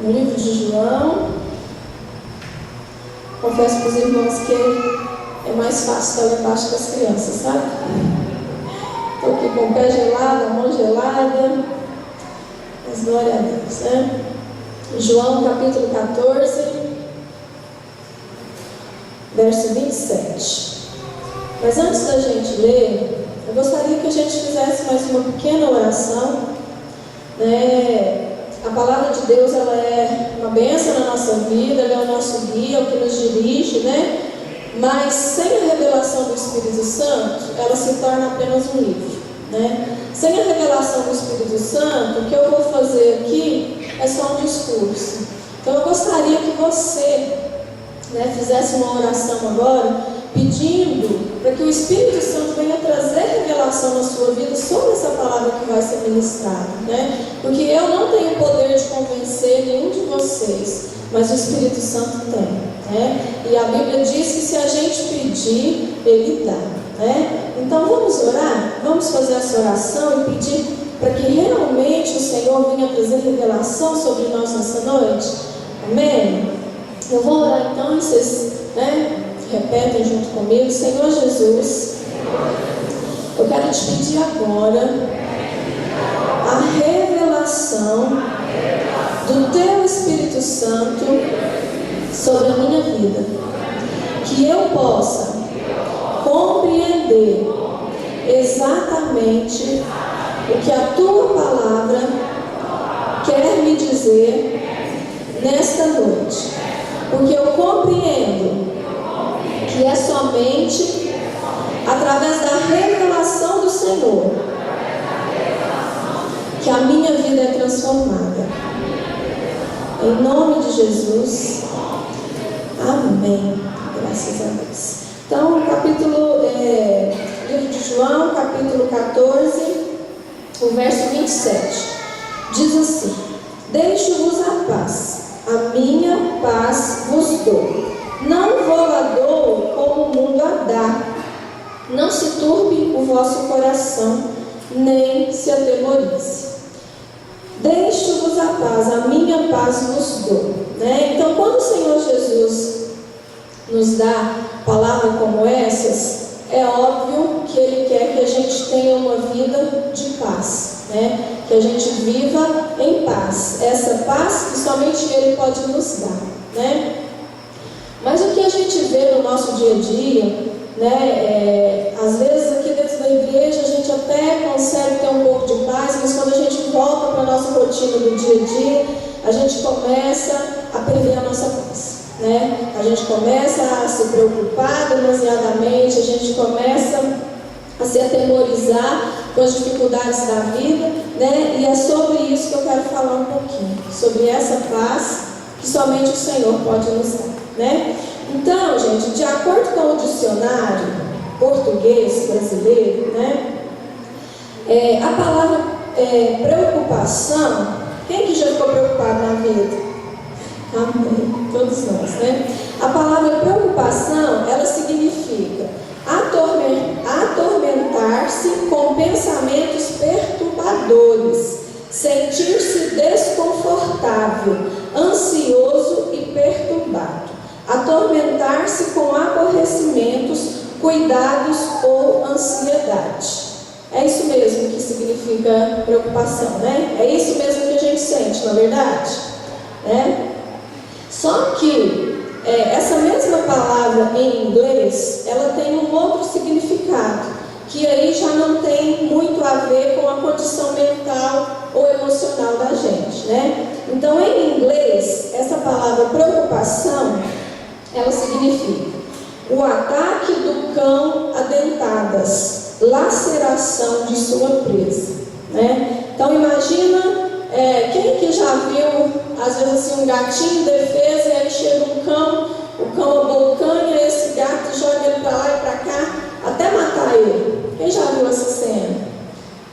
no livro de João. Confesso para os irmãos que é mais fácil estar lá embaixo das crianças, sabe? Estou aqui com o pé gelado, a mão gelada, mas glória a Deus, né? João capítulo 14, verso 27. Mas antes da gente ler, eu gostaria que a gente fizesse mais uma pequena oração, né? A palavra de Deus, ela é uma bênção na nossa vida, ela é o nosso guia, é o que nos dirige, né? Mas sem a revelação do Espírito Santo, ela se torna apenas um livro, né? Sem a revelação do Espírito Santo, o que eu vou fazer aqui é só um discurso. Então eu gostaria que você, né, fizesse uma oração agora, pedindo para que o Espírito Santo venha trazer revelação na sua vida sobre essa palavra que vai ser ministrada, né? Porque eu não tenho poder de convencer nenhum de vocês, mas o Espírito Santo tem, né? E a Bíblia diz que se a gente pedir, Ele dá, né? Então vamos orar, vamos fazer essa oração e pedir para que realmente o Senhor venha trazer revelação sobre nós nessa noite. Amém? Eu vou orar então e vocês, né, repetem junto comigo. Senhor Jesus, eu quero te pedir agora a revelação do Teu Espírito Santo sobre a minha vida, que eu possa compreender exatamente o que a Tua palavra quer me dizer nesta noite, porque eu compreendo que é somente através da revelação do Senhor que a minha vida é transformada. Em nome de Jesus, amém. Graças a Deus. Então, livro de João, capítulo 14, o verso 27, diz assim: deixo-vos a paz, a minha paz vos dou. Não vou-la dou como o mundo a dá. Não se turbe o vosso coração, nem se atemorize. Deixo-vos a paz, a minha paz vos dou, né? Então, quando o Senhor Jesus nos dá palavras como essas, é óbvio que Ele quer que a gente tenha uma vida de paz, né? Que a gente viva em paz. Essa paz que somente Ele pode nos dar, né? Mas o que a gente vê no nosso dia a dia, né, às vezes aqui dentro da igreja a gente até consegue ter um pouco de paz, mas quando a gente volta para a nossa rotina do dia a dia, a gente começa a perder a nossa paz, né? A gente começa a se preocupar demasiadamente, a gente começa a se atemorizar com as dificuldades da vida, né? E é sobre isso que eu quero falar um pouquinho, sobre essa paz que somente o Senhor pode nos dar, né? Então, gente, de acordo com o dicionário português brasileiro, né, a palavra preocupação, quem que já ficou preocupado na vida? Amém, todos nós, né? A palavra preocupação, ela significa atormentar-se com pensamentos perturbadores, sentir-se desconfortável, ansioso e perturbado. Atormentar-se com aborrecimentos, cuidados ou ansiedade. É isso mesmo que significa preocupação, né? É isso mesmo que a gente sente, na verdade, né? Só que essa mesma palavra em inglês, ela tem um outro significado, que aí já não tem muito a ver com a condição mental ou emocional da gente, né? Então, em inglês, essa palavra preocupação, ela significa o ataque do cão a dentadas, laceração de sua presa, né? Então imagina, quem que já viu às vezes assim, um gatinho indefeso, e aí chega um cão, o cão abocanha esse gato e joga ele para lá e para cá até matar ele. Quem já viu essa cena?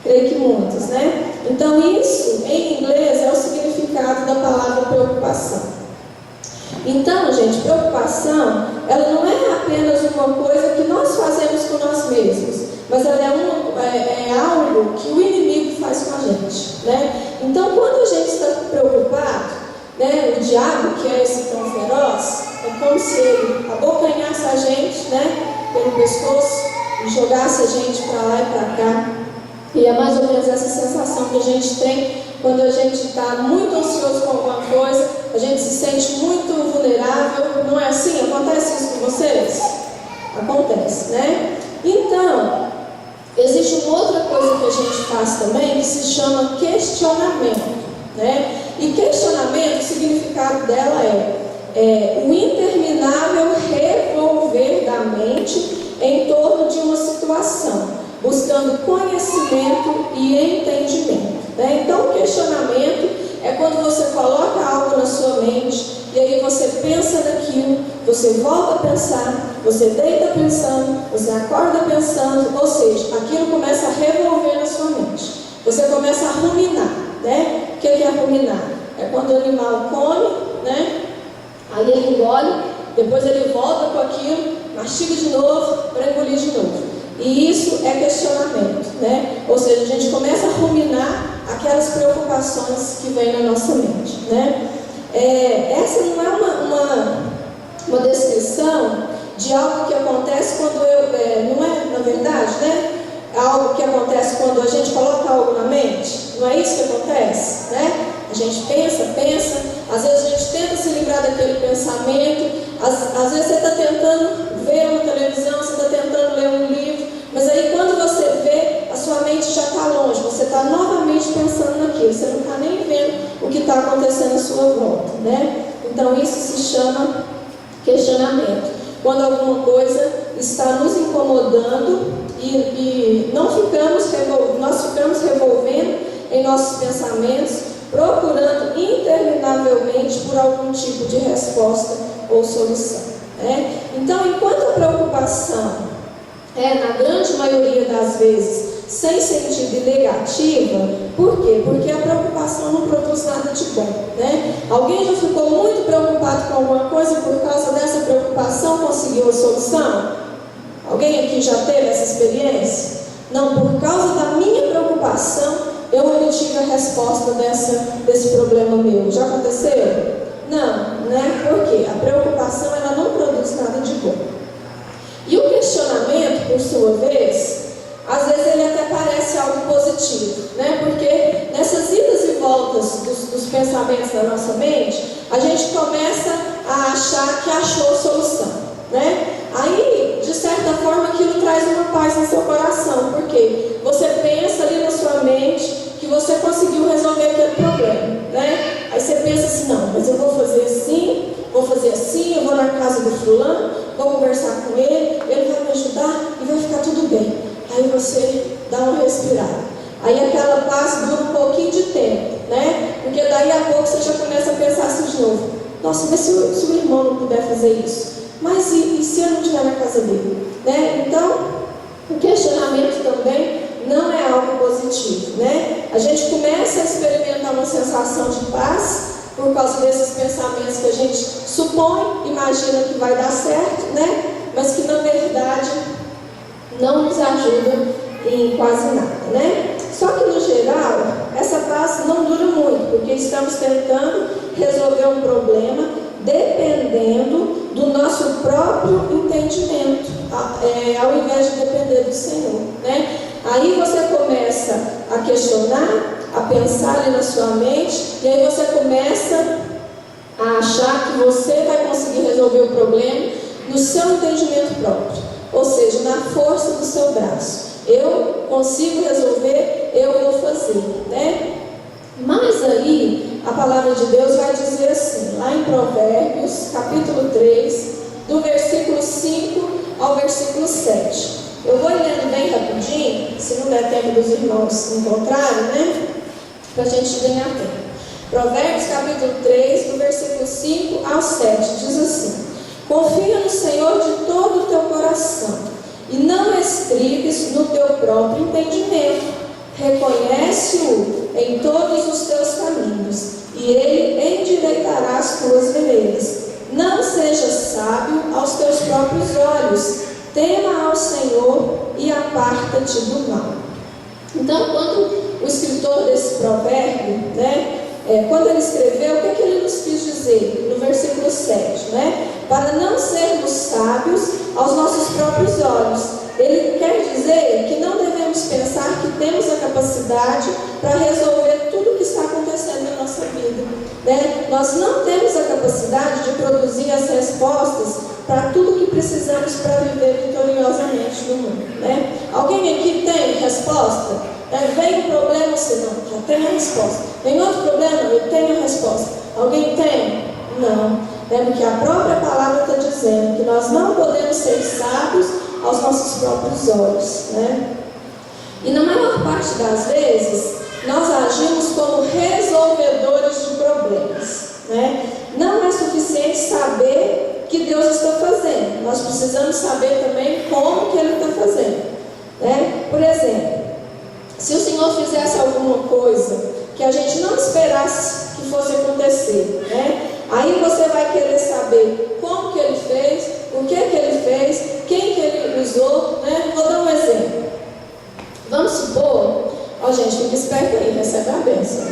Creio que muitos, né? Então isso em inglês é o significado da palavra preocupação. Então, gente, preocupação, ela não é apenas uma coisa que nós fazemos com nós mesmos, mas ela é algo que o inimigo faz com a gente, né? Então, quando a gente está preocupado, né, diabo, que é esse tão feroz, é como se ele abocanhasse a gente, né, pelo pescoço e jogasse a gente para lá e para cá. E é mais ou menos essa sensação que a gente tem quando a gente está muito ansioso com alguma coisa, a gente se sente muito vulnerável. Não é assim? Acontece isso com vocês? Acontece, né? Então, existe uma outra coisa que a gente faz também que se chama questionamento, né? E questionamento, o significado dela é o interminável revolver da mente em torno de uma situação, buscando conhecimento e entendimento, né? Então, o questionamento é quando você coloca algo na sua mente e aí você pensa naquilo, você volta a pensar, você deita pensando, você acorda pensando, ou seja, aquilo começa a revolver na sua mente. Você começa a ruminar, né? O que é ruminar? É quando o animal come, né? Aí ele engole, depois ele volta com aquilo, mastiga de novo para engolir de novo. E isso é questionamento, né? Ou seja, a gente começa a ruminar aquelas preocupações que vêm na nossa mente, né? Essa não é uma descrição de algo que acontece quando não é, na verdade, né? Algo que acontece quando a gente coloca algo na mente. Não é isso que acontece, né? A gente pensa, às vezes a gente tenta se livrar daquele pensamento, às vezes você está tentando ver uma televisão, você está tentando ler um livro, mas aí quando você vê, a sua mente já está longe, você está novamente pensando naquilo, você não está nem vendo o que está acontecendo à sua volta, né? Então isso se chama questionamento. Quando alguma coisa está nos incomodando e nós ficamos revolvendo em nossos pensamentos, procurando interminavelmente por algum tipo de resposta ou solução, né? Então, enquanto a preocupação na grande maioria das vezes, sem sentido e negativa, por quê? Porque a preocupação não produz nada de bom, né? Alguém já ficou muito preocupado com alguma coisa e por causa dessa preocupação conseguiu a solução? Alguém aqui já teve essa experiência? Não, por causa da minha preocupação, eu obtive a resposta desse problema meu. Já aconteceu? Não, né? Por quê? A preocupação, ela não produz nada de bom. E o questionamento, por sua vez, às vezes ele até parece algo positivo, né? Porque nessas idas e voltas dos pensamentos da nossa mente, a gente começa a achar que achou a solução, né? Aí, de certa forma, aquilo traz uma paz no seu coração, porque você pensa ali na sua mente que você conseguiu resolver aquele problema, né? Aí você pensa assim, não, mas eu vou fazer assim, eu vou na casa do fulano, vou conversar com ele vai me ajudar e vai ficar tudo bem. Aí você dá uma respirada. Aí aquela paz dura um pouquinho de tempo, né? Porque daí a pouco você já começa a pensar assim de novo. Nossa, mas se o irmão não puder fazer isso? Mas e se eu não estiver na casa dele? Né? Então, o questionamento também não é algo positivo, né? A gente começa a experimentar uma sensação de paz por causa desses pensamentos que a gente supõe, imagina que vai dar certo, né? Mas que na verdade não nos ajuda em quase nada, né? Só que no geral, essa paz não dura muito, porque estamos tentando resolver um problema dependendo do nosso próprio entendimento, ao invés de depender do Senhor, né? Aí você começa a questionar, a pensar ali na sua mente, e aí você começa a achar que você vai conseguir resolver o problema no seu entendimento próprio, ou seja, na força do seu braço. Eu consigo resolver, eu vou fazer, né? Mas aí, a palavra de Deus vai dizer assim, lá em Provérbios, capítulo 3, do versículo 5 ao versículo 7. Eu vou lendo bem rapidinho, se não der tempo dos irmãos encontrarem, né? Para a gente ganhar tempo. Provérbios, capítulo 3, do versículo 5 ao 7, diz assim: confia no Senhor de todo o teu coração, e não estribes no teu próprio entendimento. Reconhece-o em todos os teus caminhos, e ele endireitará as tuas veredas. Não sejas sábio aos teus próprios olhos, tema ao Senhor e aparta-te do mal. Então, quando o escritor desse provérbio, né, quando ele escreveu, o que ele nos quis dizer? No versículo 7, né? Para não sermos sábios aos nossos próprios olhos. Ele quer dizer que não devemos pensar que temos a capacidade para resolver tudo o que está acontecendo na nossa vida, né? Nós não temos a capacidade de produzir as respostas para tudo que precisamos para viver vitoriosamente no mundo, né? Alguém aqui tem resposta? Vem um problema, você não, já tem a resposta. Vem outro problema, eu tenho a resposta. Alguém tem? Não. Porque a própria palavra está dizendo que nós não podemos ser sábios aos nossos próprios olhos, né? E na maior parte das vezes, nós agimos como resolvedores de problemas, né? Não é suficiente saber o que Deus está fazendo. Nós precisamos saber também como que Ele está fazendo, né? Por exemplo, se o Senhor fizesse alguma coisa que a gente não esperasse que fosse acontecer, né? Aí você vai querer saber como que Ele fez, o que Ele fez, quem que Ele usou, né? Vou dar um exemplo. Vamos supor, gente, fica esperto aí, recebe a bênção.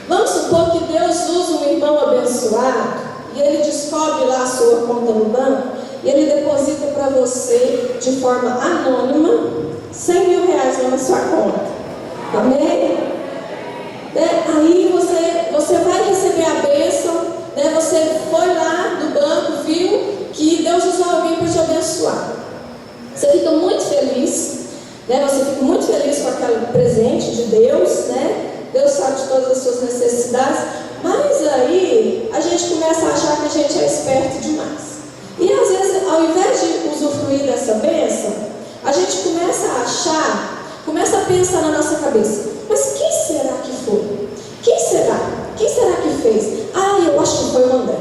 Vamos supor que Deus usa um irmão abençoado e ele descobre lá a sua conta no banco e ele deposita para você de forma anônima 100 mil reais na sua conta. Amém? Aí você vai receber a bênção, né? Você foi lá do banco, viu que Deus usou alguém para te abençoar. Você fica muito feliz, né? Você fica muito feliz com aquele presente de Deus, né? Deus sabe de todas as suas necessidades, mas aí a gente começa a achar que a gente é esperto demais. E às vezes, ao invés de usufruir dessa bênção, a gente começa a pensar na nossa cabeça: mas quem será que foi? Quem será? Quem será que fez? Eu acho que foi o André.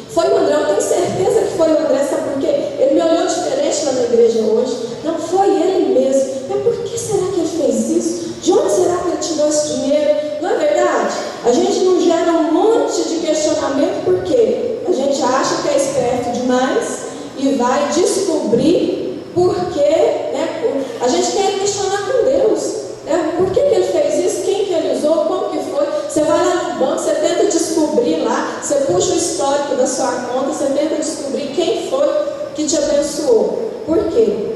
Foi o André, eu tenho certeza que foi o André, sabe por quê? Ele me olhou diferente lá na igreja hoje. Não, foi ele mesmo. Mas por que será que ele fez isso? De onde será que ele tirou esse dinheiro? Não é verdade? A gente não gera um monte de questionamento porque a gente acha que é esperto demais e vai descobrir por quê, né? A gente quer questionar com Deus, né? Por que ele fez isso? Quem que ele usou? Como que foi? Você vai lá no banco, você tenta descobrir lá, você puxa o histórico da sua conta, você tenta descobrir quem foi que te abençoou. Por quê?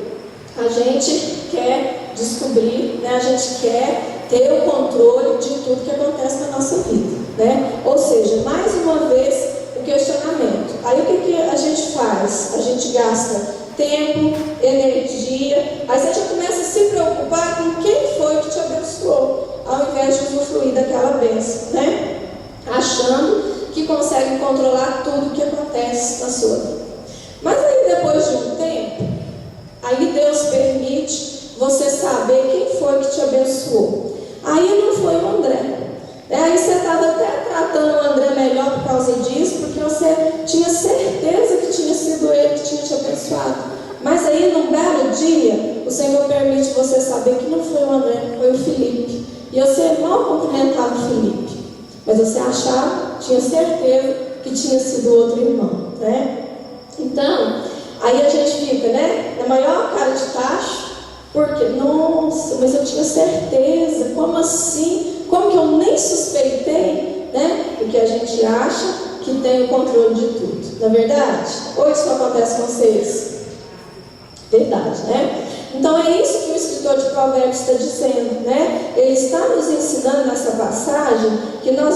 A gente quer descobrir, né? A gente quer ter o controle de tudo que acontece na nossa vida, né? Ou seja, mais uma vez, o questionamento. Aí o que a gente faz? A gente gasta tempo, energia, aí você já começa a se preocupar com quem foi que te abençoou, ao invés de usufruir daquela bênção, né? Achando que consegue controlar tudo o que acontece na sua vida. Mas aí depois de um tempo, aí Deus permite você saber quem foi que te abençoou. Aí não foi o André. Aí você estava até tratando o André melhor por causa disso, porque você tinha certeza que tinha sido ele que tinha te abençoado. Mas aí, num belo dia, o Senhor permite você saber que não foi o André, foi o Felipe. E você mal cumprimentava o Felipe, mas você achava, tinha certeza que tinha sido outro irmão, né? Então, aí a gente fica, né, na maior cara de tacho, porque, nossa, mas eu tinha certeza, como assim? Como que eu nem suspeitei, né? Porque a gente acha que tem o controle de tudo. Não é verdade? Ou isso não acontece com vocês? Verdade, né? Então é isso que o escritor de Provérbios está dizendo, né? Ele está nos ensinando nessa passagem que nós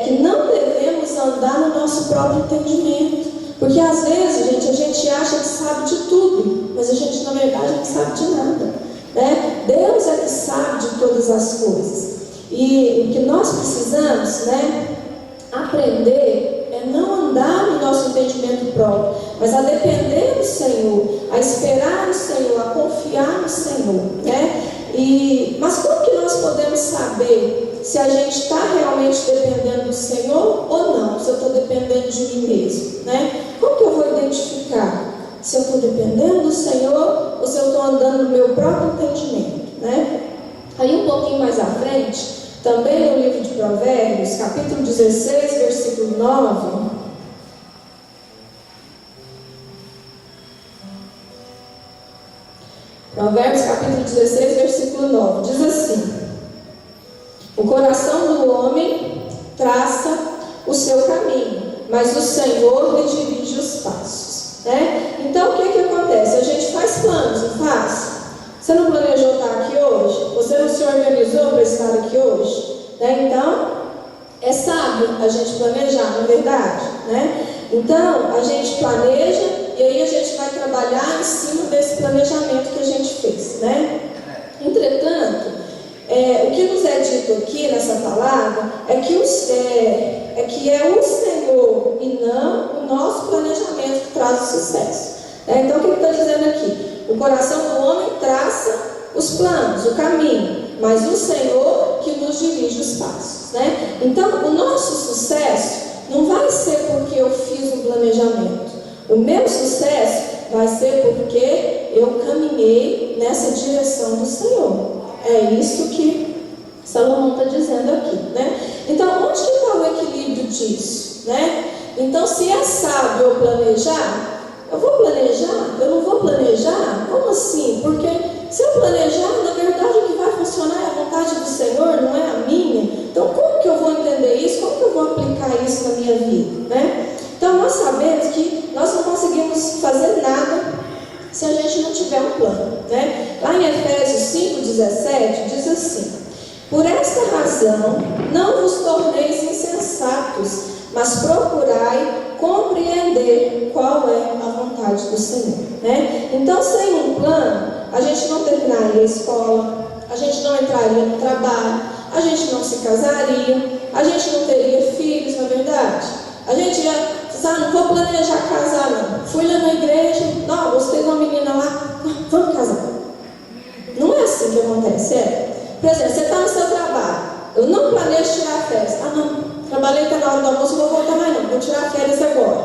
que não devemos andar no nosso próprio entendimento. Porque às vezes, gente, a gente acha que sabe de tudo, mas a gente na verdade não sabe de nada, né? Deus é que sabe de todas as coisas. E o que nós precisamos, né, aprender é não andar no nosso entendimento próprio, mas a depender do Senhor, a esperar no Senhor, a confiar no Senhor, né? Mas como que nós podemos saber se a gente está realmente dependendo do Senhor ou não? Se eu estou dependendo de mim mesmo, né? Como que eu vou identificar se eu estou dependendo do Senhor ou se eu estou andando no meu próprio entendimento, né? Aí um pouquinho mais à frente, também no livro de Provérbios, capítulo 16, versículo 9. Provérbios capítulo 16, versículo 9, diz assim: o O coração do homem traça o seu caminho, mas o Senhor lhe dirige os passos, né? Então, o que acontece? A gente faz planos, não faz? Você não planejou estar aqui hoje? Você não se organizou para estar aqui hoje? Né? Então, é sábio a gente planejar, não é verdade? Né? Então, a gente planeja e aí a gente vai trabalhar em cima desse planejamento que a gente fez, né? Entretanto, o que nos é dito aqui nessa palavra é que é o Senhor e não o nosso planejamento que traz o sucesso. Então, o que ele está dizendo aqui? O coração do homem traça os planos, o caminho, mas o Senhor que nos dirige os passos, né? Então, o nosso sucesso não vai ser porque eu fiz um planejamento. O meu sucesso vai ser porque eu caminhei nessa direção do Senhor. É isso que Salomão está dizendo aqui, né? Então, onde que está o equilíbrio disso, né? Então, se é sábio eu planejar, eu vou planejar? Eu não vou planejar? Como assim? Porque se eu planejar, na verdade o que vai funcionar é a vontade do Senhor, não é a minha. Então, como que eu vou entender isso? Como que eu vou aplicar isso na minha vida, né? Então, nós sabemos que nós não conseguimos fazer nada se a gente não tiver um plano, né? Lá em Efésios 5:17 diz assim: por esta razão não vos torneis insensatos, mas procurai compreender qual é a vontade do Senhor, né? Então, sem um plano, a gente não terminaria a escola, a gente não entraria no trabalho, a gente não se casaria, a gente não teria filhos, na verdade. A gente ia, não vou planejar casar, não. Fui lá na igreja, não, gostei de uma menina lá, vamos casar. Não é assim que acontece, Por exemplo, você está no seu trabalho, eu não planejo tirar férias. Não, trabalhei até na hora do almoço, não vou voltar mais não, vou tirar férias agora.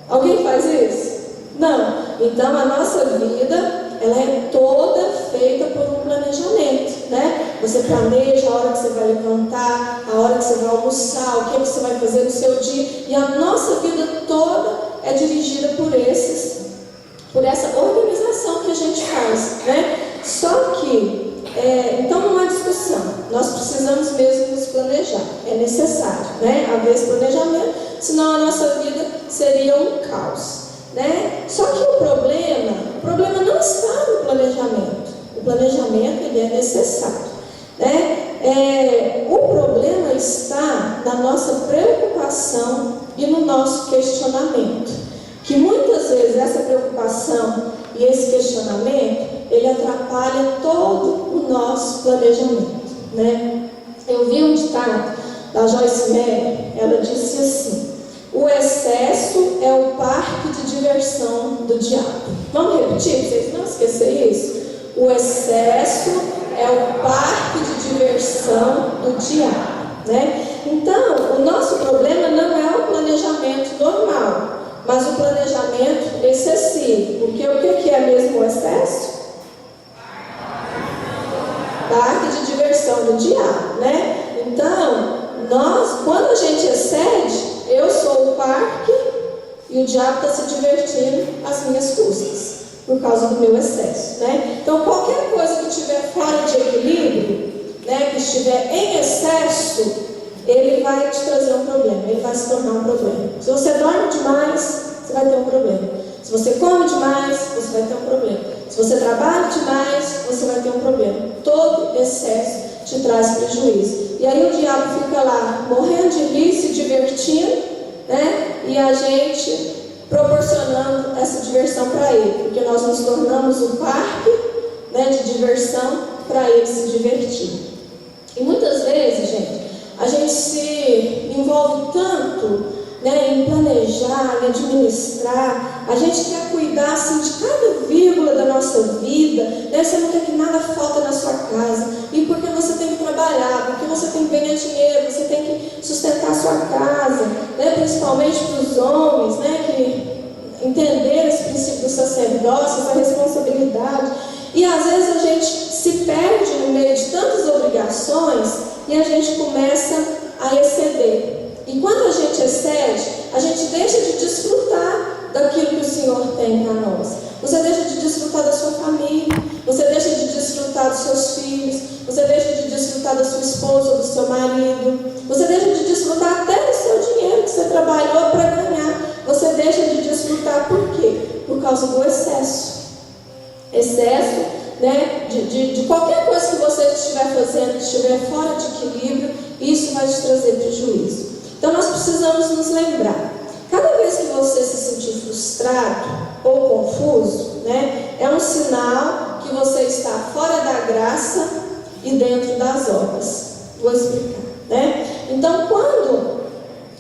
Alguém faz isso? Não. Então, a nossa vida, ela é toda feita por um planejamento, né? Você planeja a hora que você vai levantar, a hora que você vai almoçar, o que você vai fazer no seu dia. E a nossa vida toda é dirigida por essa organização que a gente faz, né? Só que, então não há discussão. Nós precisamos mesmo nos planejar. É necessário, né? Haver esse planejamento, senão a nossa vida seria um caos, né? Só que o problema não está no planejamento. O planejamento, ele é necessário, né? O problema está na nossa preocupação e no nosso questionamento. Que muitas vezes essa preocupação e esse questionamento, ele atrapalha todo o nosso planejamento, né? Eu vi um ditado da Joyce Meyer, ela disse assim: o excesso é o parque de diversão do diabo. Vamos repetir, para vocês não esquecerem isso? O excesso é o parque de diversão do diabo, né? Então, o nosso problema não é o planejamento normal, mas o planejamento excessivo. Porque o que é mesmo o excesso? Parque de diversão do diabo, né? Então, quando a gente excede, eu sou o parque e o diabo está se divertindo às minhas custas, por causa do meu excesso, né? Então, qualquer coisa que estiver fora de equilíbrio, né, que estiver em excesso, ele vai te trazer um problema, ele vai se tornar um problema. Se você dorme demais, você vai ter um problema. Se você come demais, você vai ter um problema. Se você trabalha demais, você vai ter um problema. Todo excesso te traz prejuízo. E aí o diabo fica lá, morrendo de rir, se divertindo, né? E a gente proporcionando essa diversão para ele, porque nós nos tornamos um parque, né, de diversão para ele se divertir. E muitas vezes, gente, a gente se envolve tanto, né, em planejar, em administrar. A gente quer cuidar assim, de cada vírgula da nossa vida, né? Você não quer que nada falta na sua casa. E porque você tem que trabalhar, porque você tem que ganhar dinheiro, você tem que sustentar a sua casa, né? Principalmente para os homens, né, que entenderam esse princípio do sacerdócio, essa responsabilidade. E às vezes a gente se perde no meio de tantas obrigações e a gente começa a exceder. E quando a gente excede, a gente deixa de desfrutar daquilo que o Senhor tem para nós. Você deixa de desfrutar da sua família, você deixa de desfrutar dos seus filhos, você deixa de desfrutar da sua esposa ou do seu marido, você deixa de desfrutar até do seu dinheiro que você trabalhou para ganhar. Você deixa de desfrutar por quê? Por causa do excesso. Excesso, né, de qualquer coisa que você estiver fazendo, que estiver fora de equilíbrio, isso vai te trazer prejuízo. Então nós precisamos nos lembrar, cada vez que você se sentir frustrado ou confuso, né, é um sinal que você está fora da graça e dentro das obras. Vou explicar, né? Então, quando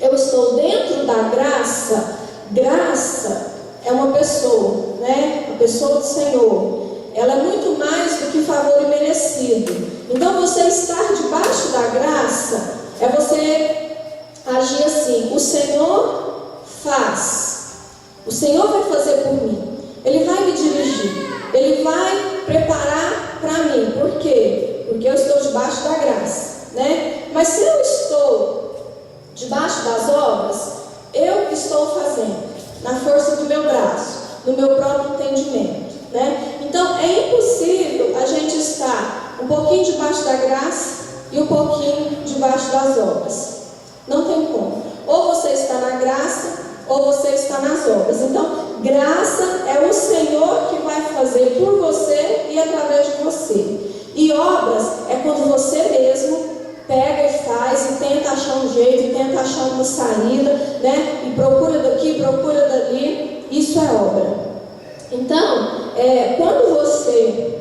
eu estou dentro da graça, graça é uma pessoa, né? A pessoa do Senhor. Ela é muito mais do que favor imerecido. Então, você estar debaixo da graça é você agir assim: o Senhor faz, o Senhor vai fazer por mim, Ele vai me dirigir, Ele vai preparar para mim. Por quê? Porque eu estou debaixo da graça, né? Mas se eu estou debaixo das obras, eu estou fazendo na força do meu braço, no meu próprio entendimento, né? Então é impossível a gente estar um pouquinho debaixo da graça e um pouquinho debaixo das obras. Não tem como. Ou você está na graça ou você está nas obras. Então, graça é o Senhor que vai fazer por você e através de você. E obras é quando você mesmo pega e faz, e tenta achar um jeito, e tenta achar uma saída, né? E procura daqui, procura dali. Isso é obra. Então, quando você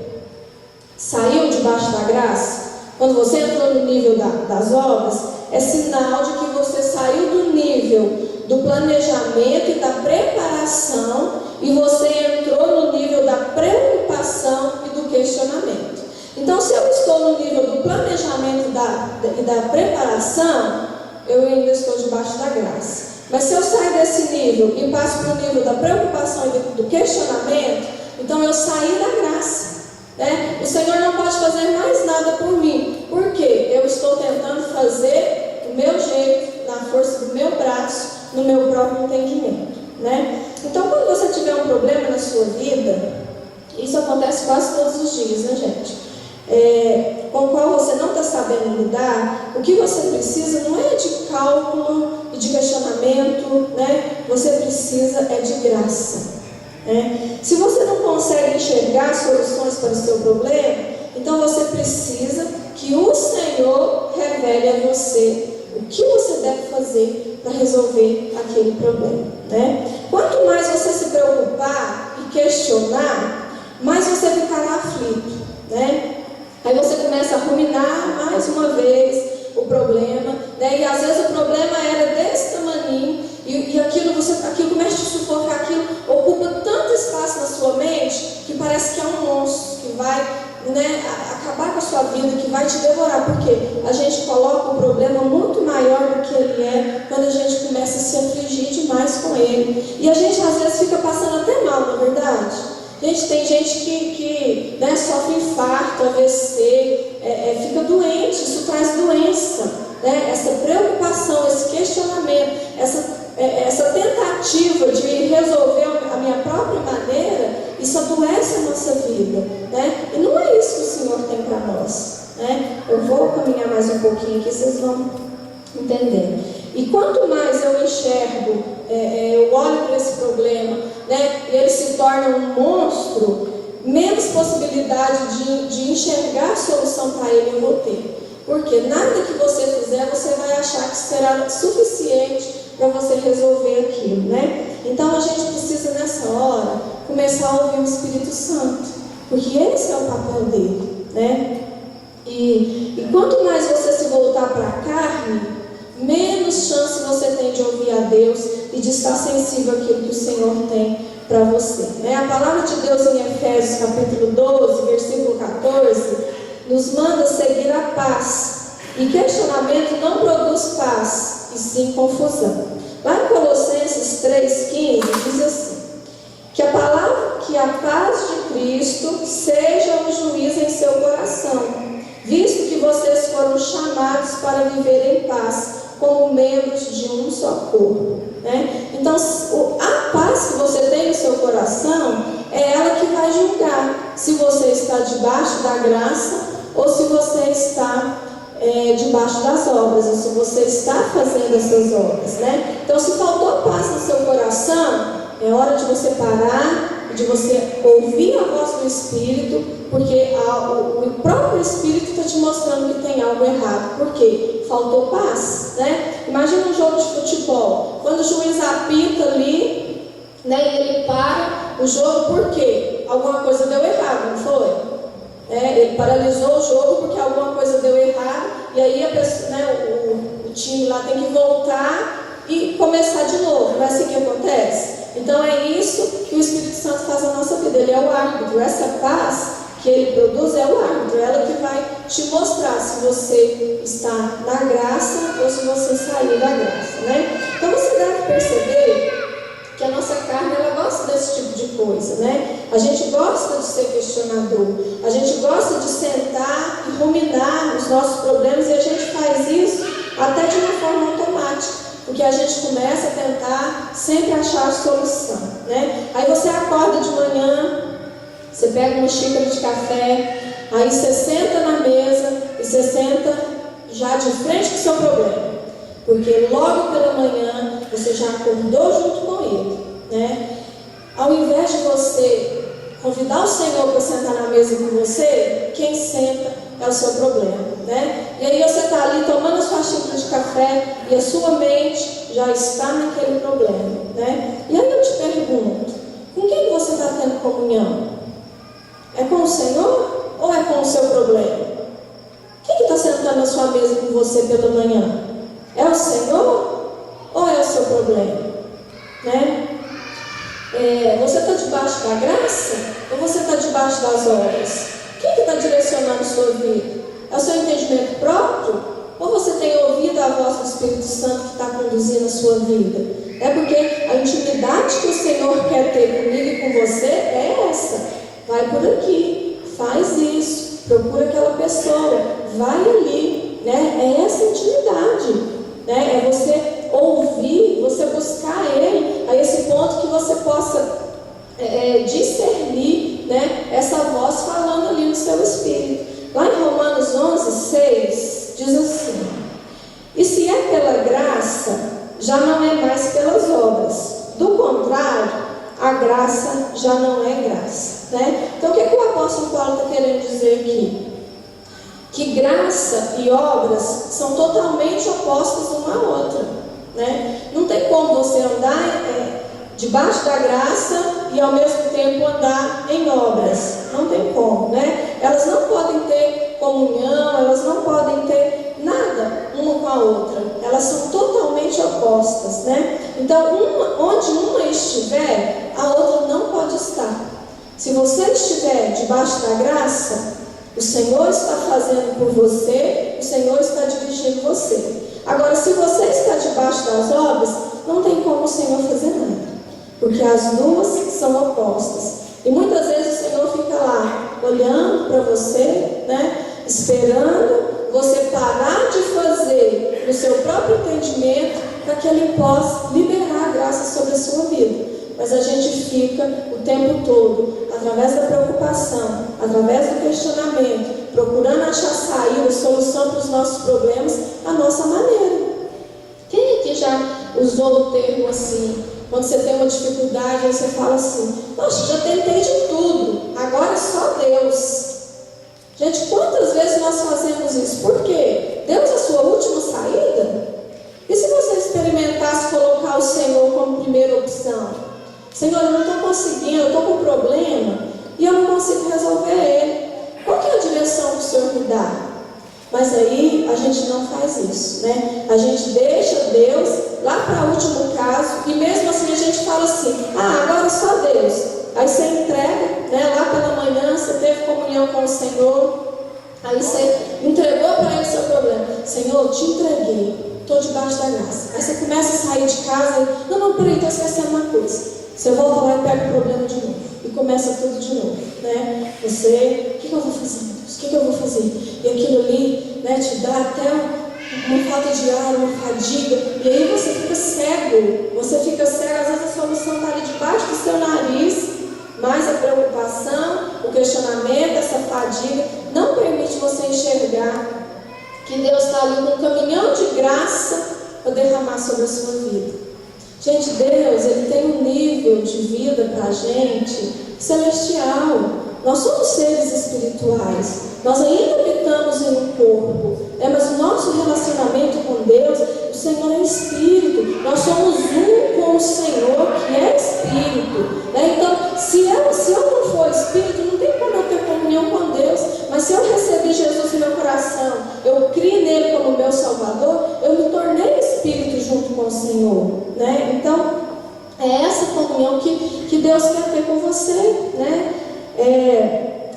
saiu debaixo da graça, quando você entrou no nível das obras, é sinal de que você saiu do nível do planejamento e da preparação e você entrou no nível da preocupação e do questionamento. Então, se eu estou no nível do planejamento e da preparação, eu ainda estou debaixo da graça. Mas se eu sair desse nível e passo para o nível da preocupação e do questionamento, então eu saí da graça, né? O Senhor não pode fazer mais nada por mim. Por quê? Eu estou tentando fazer do meu jeito, na força do meu braço, no meu próprio entendimento, né? Então, quando você tiver um problema na sua vida, isso acontece quase todos os dias, né, gente? Com o qual você não está sabendo lidar, o que você precisa não é de cálculo e de questionamento, né? Você precisa de graça, né? Se você não consegue enxergar soluções para o seu problema, então você precisa que o Senhor revele a você o que você deve fazer para resolver aquele problema, né? Quanto mais você se preocupar e questionar, mais você ficará aflito, né? Aí você começa a ruminar mais uma vez o problema, né? E às vezes o problema era desse tamaninho e aquilo começa a te sufocar, aquilo ocupa tanto espaço na sua mente que parece que é um monstro que vai, né, acabar com a sua vida, que vai te devorar, porque a gente coloca um problema muito maior do que ele é quando a gente começa a se afligir demais com ele. E a gente às vezes fica passando até mal, não é verdade? Gente, tem gente que né, sofre infarto, AVC, fica doente, isso traz doença, né? Essa preocupação, esse questionamento, essa tentativa de resolver a minha própria maneira, isso adoece a nossa vida, né? E não é isso que o Senhor tem para nós, né? Eu vou caminhar mais um pouquinho aqui, vocês vão entender. E quanto mais eu enxergo, eu olho para esse problema, né, e ele se torna um monstro, menos possibilidade de enxergar a solução para ele eu vou ter. Porque nada que você fizer, você vai achar que será suficiente para você resolver aquilo, né? Então a gente precisa nessa hora começar a ouvir o Espírito Santo, porque esse é o papel dele, né? E quanto mais você se voltar para a carne, menos chance você tem de ouvir a Deus e de estar sensível àquilo que o Senhor tem para você, né? A palavra de Deus em Efésios capítulo 12, versículo 14, nos manda seguir a paz. E questionamento não produz paz, e sim confusão. Lá em Colossenses 3,15 diz assim: que a paz de Cristo seja o juiz em seu coração, visto que vocês foram chamados para viver em paz, como membros de um só corpo, né? Então, a paz que você tem no seu coração é ela que vai julgar se você está debaixo da graça ou se você está debaixo das obras, ou se você está fazendo essas obras, né? Então, se faltou paz no seu coração, é hora de você parar, de você ouvir a voz do Espírito, porque o próprio Espírito está te mostrando que tem algo errado. Por quê? Faltou paz, né? Imagina um jogo de futebol, quando o juiz apita ali, né, e ele para o jogo, por quê? Alguma coisa deu errado, não foi? Ele paralisou o jogo porque alguma coisa deu errado, e aí a pessoa, o time lá tem que voltar e começar de novo. Não é assim que acontece? Então é isso que o Espírito Santo faz na nossa vida. Ele é o árbitro. Essa paz que ele produz é o árbitro. Ela que vai te mostrar se você está na graça ou se você saiu da graça, né? Então você deve perceber que a nossa carne, ela gosta desse tipo de coisa, né? A gente gosta de ser questionador, a gente gosta de sentar e ruminar os nossos problemas, e a gente faz isso até de uma forma automática, porque a gente começa a tentar sempre achar a solução, né? Aí você acorda de manhã, você pega uma xícara de café, aí você senta na mesa e você senta já de frente com o seu problema. Porque logo pela manhã você já acordou junto com ele, né? Ao invés de você convidar o Senhor para sentar na mesa com você, quem senta é o seu problema, né? E aí você está ali tomando a sua xícara de café e a sua mente já está naquele problema, né? E aí eu te pergunto, com quem você está tendo comunhão? É com o Senhor ou é com o seu problema? Quem está sentando na sua mesa com você pela manhã? É o Senhor ou é o seu problema? Né? Você está debaixo da graça ou você está debaixo das obras? Quem que está direcionando a sua vida? É o seu entendimento próprio? Ou você tem ouvido a voz do Espírito Santo que está conduzindo a sua vida? É porque a intimidade que o Senhor quer ter comigo e com você é essa. Vai por aqui, faz isso, procura aquela pessoa, vai ali, né? É essa intimidade. É você ouvir, você buscar Ele a esse ponto que você possa discernir, né, essa voz falando ali no seu espírito. Lá em Romanos 11:6 diz assim: e se é pela graça, já não é mais pelas obras. Do contrário, a graça já não é graça, né? Então o que o apóstolo Paulo está querendo dizer aqui? Que graça e obras são totalmente opostas uma à outra, né? Não tem como você andar debaixo da graça e ao mesmo tempo andar em obras. Não tem como, né? Elas não podem ter comunhão, elas não podem ter nada uma com a outra. Elas são totalmente opostas, né? Então, onde uma estiver, a outra não pode estar. Se você estiver debaixo da graça, o Senhor está fazendo por você, o Senhor está dirigindo você. Agora, se você está debaixo das obras, não tem como o Senhor fazer nada, porque as duas são opostas. E muitas vezes o Senhor fica lá, olhando para você, né, esperando você parar de fazer no seu próprio entendimento, para que Ele possa liberar a graça sobre a sua vida. Mas a gente fica o tempo todo, através da preocupação, através do questionamento, procurando achar saída, solução para os nossos problemas, a nossa maneira. Quem aqui já usou o termo assim? Quando você tem uma dificuldade, aí você fala assim: nossa, já tentei de tudo, agora é só Deus. Gente, quantas vezes nós fazemos isso? Por quê? Deus é a sua última saída? E se você experimentasse colocar o Senhor como primeira opção? Senhor, eu não estou conseguindo, eu estou com um problema e eu não consigo resolver ele. Qual que é a direção que o Senhor me dá? Mas aí a gente não faz isso, né? A gente deixa Deus lá para o último caso e mesmo assim a gente fala assim: agora é só Deus. Aí você entrega, né? Lá pela manhã você teve comunhão com o Senhor, aí você entregou para Ele o seu problema. Senhor, eu te entreguei, estou debaixo da graça. Aí você começa a sair de casa e: não, peraí, estou esquecendo uma coisa. Você volta lá e pega o problema de novo. E começa tudo de novo, né? Você: o que eu vou fazer, meu Deus? O que eu vou fazer? E aquilo ali, né, te dá até uma falta de ar, uma fadiga. E aí você fica cego. Você fica cego. Às vezes a solução está ali debaixo do seu nariz. Mas a preocupação, o questionamento, essa fadiga não permite você enxergar que Deus está ali com um caminhão de graça para derramar sobre a sua vida. Gente, Deus, Ele tem um nível de vida para a gente celestial. Nós somos seres espirituais. Nós ainda habitamos em um corpo, mas o nosso relacionamento com Deus, o Senhor é Espírito. Nós somos um com o Senhor, que é Espírito. Então, se eu não for Espírito, não tem como eu ter comunhão com Deus. Mas se eu receber Jesus no meu coração, eu criei nele como meu Salvador, eu me tornei Espírito junto com o Senhor. Então, é essa comunhão que Deus quer ter com você.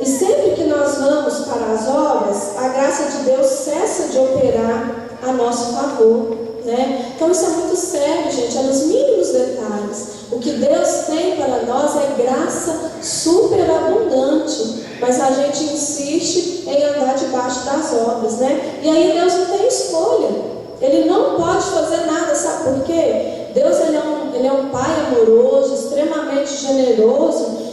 E sempre que nós vamos para as obras, a graça de Deus cessa de operar a nosso favor. Então isso é muito sério, gente, é nos mínimos detalhes. O que Deus tem para nós é graça superabundante, mas a gente insiste em andar debaixo das obras, E aí Deus não tem escolha, Ele não pode fazer nada, sabe por quê? Deus ele é um Pai amoroso, extremamente generoso,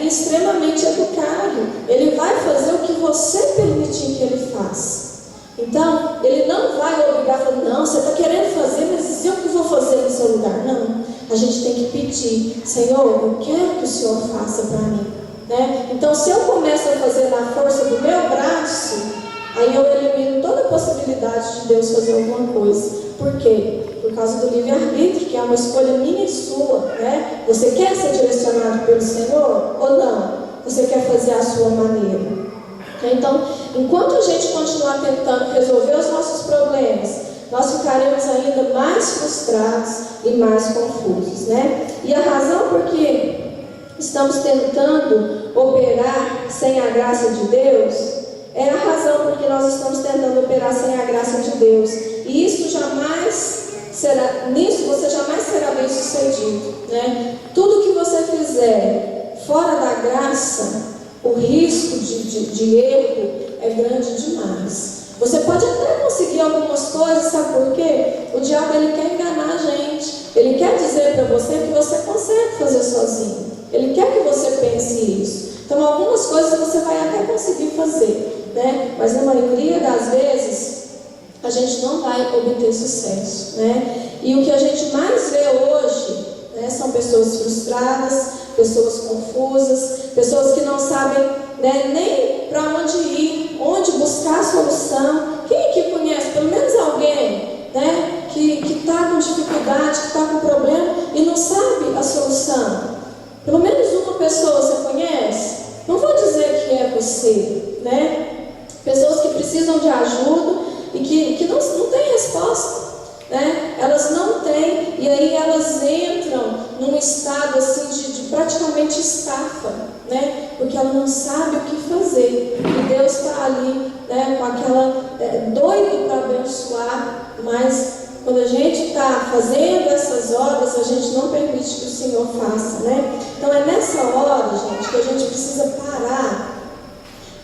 e extremamente educado. Ele vai fazer o que você permitir que Ele faça. Então, Ele não vai obrigar, falando, não, você está querendo fazer, mas eu que vou fazer no seu lugar. Não, a gente tem que pedir, Senhor, eu quero que o Senhor faça para mim. Então, se eu começo a fazer na força do meu braço, aí eu elimino toda a possibilidade de Deus fazer alguma coisa. Por quê? Por causa do livre-arbítrio, que é uma escolha minha e sua. Você quer ser direcionado pelo Senhor ou não? Você quer fazer a sua maneira? Então, enquanto a gente continuar tentando resolver os nossos problemas, nós ficaremos ainda mais frustrados e mais confusos, E a razão por que estamos tentando operar sem a graça de Deus é a razão por que nós estamos tentando operar sem a graça de Deus. E isso nisso você jamais será bem sucedido, Tudo que você fizer fora da graça, o risco de erro é grande demais. Você pode até conseguir algumas coisas, sabe por quê? O diabo ele quer enganar a gente. Ele quer dizer para você que você consegue fazer sozinho. Ele quer que você pense isso. Então algumas coisas você vai até conseguir fazer, Mas na maioria das vezes a gente não vai obter sucesso, E o que a gente mais vê hoje, são pessoas frustradas, pessoas confusas, pessoas que não sabem, nem para onde ir, onde buscar a solução. Quem aqui conhece pelo menos alguém, que está com dificuldade, que está com problema e não sabe a solução? Pelo menos uma pessoa você conhece? Não vou dizer que é você, Pessoas que precisam de ajuda e que não têm resposta. Elas não têm, e aí elas entram num estado assim de praticamente estafa, porque ela não sabe o que fazer, e Deus está ali, com aquela doido para abençoar, mas quando a gente está fazendo essas obras, a gente não permite que o Senhor faça, Então é nessa hora, gente, que a gente precisa parar.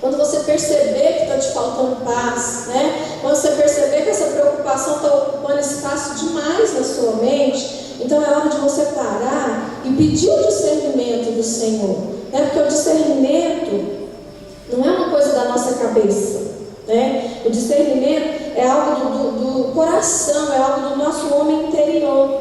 Quando você perceber que está te faltando paz, quando você perceber que essa preocupação está ocupando espaço demais na sua mente, então é hora de você parar e pedir o discernimento do Senhor, Porque o discernimento não é uma coisa da nossa cabeça, O discernimento é algo do coração, é algo do nosso homem interior,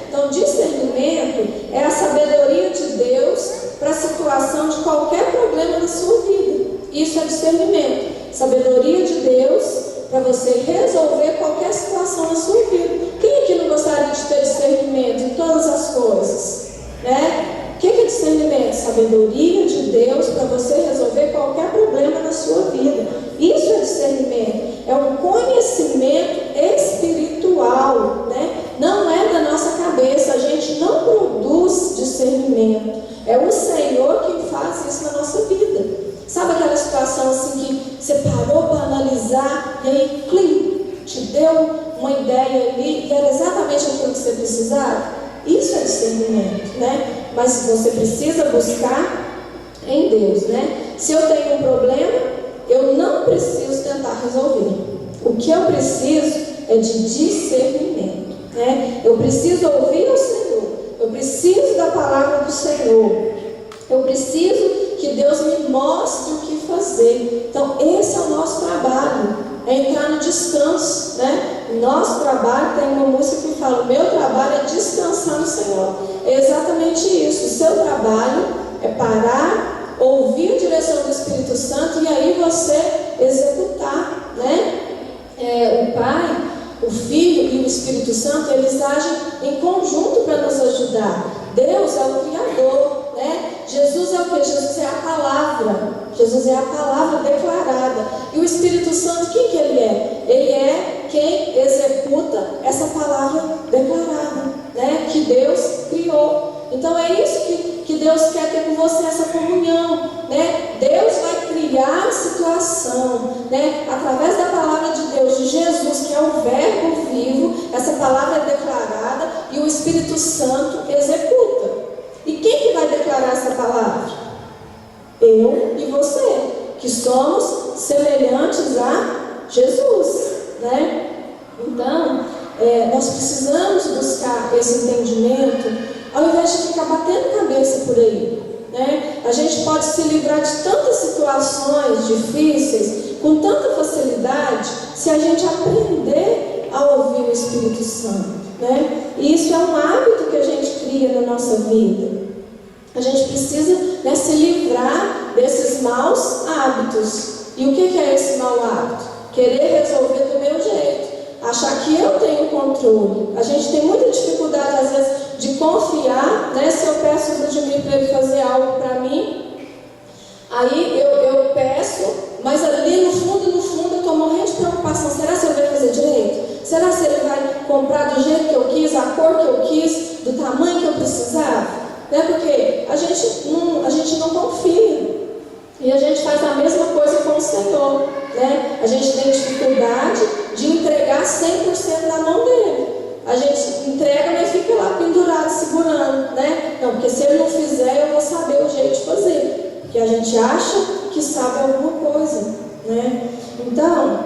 Então discernimento é a sabedoria de Deus para a situação de qualquer problema na sua vida. Isso é discernimento, sabedoria de Deus para você resolver qualquer situação na sua vida. Quem aqui não gostaria de ter discernimento em todas as coisas? O que é discernimento? Sabedoria de Deus para você resolver qualquer problema na sua vida. Isso é discernimento, é um conhecimento espiritual, Não é da nossa cabeça, a gente não produz discernimento. É o Senhor quem faz isso na nossa vida. Sabe aquela situação assim que você parou para analisar e aí, clim, te deu uma ideia ali e era exatamente aquilo que você precisava? Isso é discernimento, Mas você precisa buscar em Deus, Se eu tenho um problema, eu não preciso tentar resolver. O que eu preciso é de discernimento, Eu preciso ouvir o Senhor, eu preciso da palavra do Senhor, eu preciso que Deus me mostre o que fazer. Então esse é o nosso trabalho, é entrar no descanso, né? Nosso trabalho, tem uma música que fala: o meu trabalho é descansar no Senhor. É exatamente isso. O seu trabalho é parar, ouvir a direção do Espírito Santo e aí você executar, né? O Pai, o Filho e o Espírito Santo, eles agem em conjunto para nos ajudar. Deus é o Criador, né? Jesus é o que? Jesus é a palavra. Jesus é a palavra declarada. E o Espírito Santo, quem que ele é? Ele é quem executa essa palavra declarada, né? Que Deus criou. Então é isso que Deus quer ter com você, essa comunhão, né? Deus vai criar a situação, né? Através da palavra de Deus, de Jesus, que é o Verbo vivo. Essa palavra é declarada e o Espírito Santo executa. E quem que vai declarar essa palavra? Eu e você, que somos semelhantes a Jesus, né? Então, nós precisamos buscar esse entendimento, ao invés de ficar batendo cabeça por aí, né? A gente pode se livrar de tantas situações difíceis com tanta facilidade se a gente aprender a ouvir o Espírito Santo, né? E isso é um hábito que a gente cria na nossa vida. A gente precisa, né, se livrar desses maus hábitos. E o que é esse mau hábito? Querer resolver do meu jeito, achar que eu tenho controle. A gente tem muita dificuldade, às vezes, de confiar, né? Se eu peço para o Jimmy para ele fazer algo para mim, aí eu peço, mas ali no fundo eu estou morrendo de preocupação. Será que ele vai fazer direito? Será que ele vai comprar do jeito que eu quis, a cor que eu quis, do tamanho que eu precisava? Né? Porque a gente não confia. E a gente faz a mesma coisa com o Senhor, né? A gente tem dificuldade de entregar 100% na mão dele. A gente entrega, mas fica lá pendurado, segurando, né? Não, porque se ele não fizer, eu vou saber o jeito de fazer. Porque a gente acha que sabe alguma coisa, né? Então,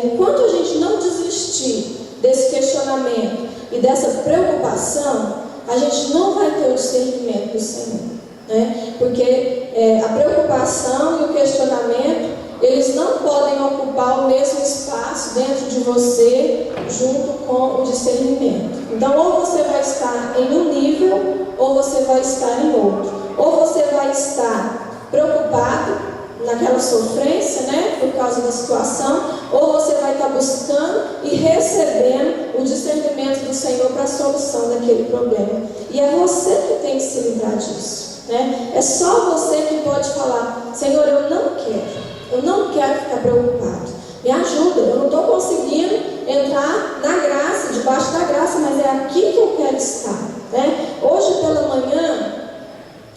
enquanto a gente não desistir desse questionamento e dessa preocupação, a gente não vai ter o discernimento do Senhor, né? Porque a preocupação e o questionamento, eles não podem ocupar o mesmo espaço dentro de você junto com o discernimento. Então, ou você vai estar em um nível, ou você vai estar em outro. Ou você vai estar preocupado naquela sofrência, né, por causa da situação, ou você vai estar buscando e recebendo o discernimento do Senhor para a solução daquele problema. E é você que tem que se livrar disso, né? É só você que pode falar: Senhor, eu não quero ficar preocupado, me ajuda, eu não estou conseguindo entrar na graça, debaixo da graça, mas é aqui que eu quero estar, né? Hoje pela manhã,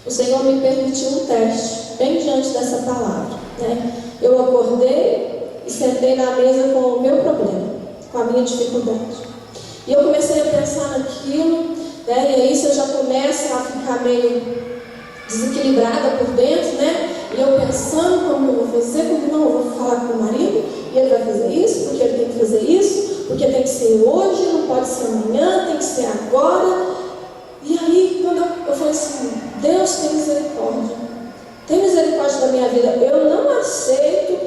o Senhor me permitiu um teste, bem diante dessa palavra, né? Eu acordei e sentei na mesa com o meu problema, com a minha dificuldade. E eu comecei a pensar naquilo, né? E aí você já começa a ficar meio desequilibrada por dentro, né? E eu pensando como eu vou fazer, como não, eu vou falar com o marido, e ele vai fazer isso, porque ele tem que fazer isso, porque tem que ser hoje, não pode ser amanhã, tem que ser agora. E aí, quando eu falei assim: Deus, tem misericórdia. Tem misericórdia da minha vida. Eu não aceito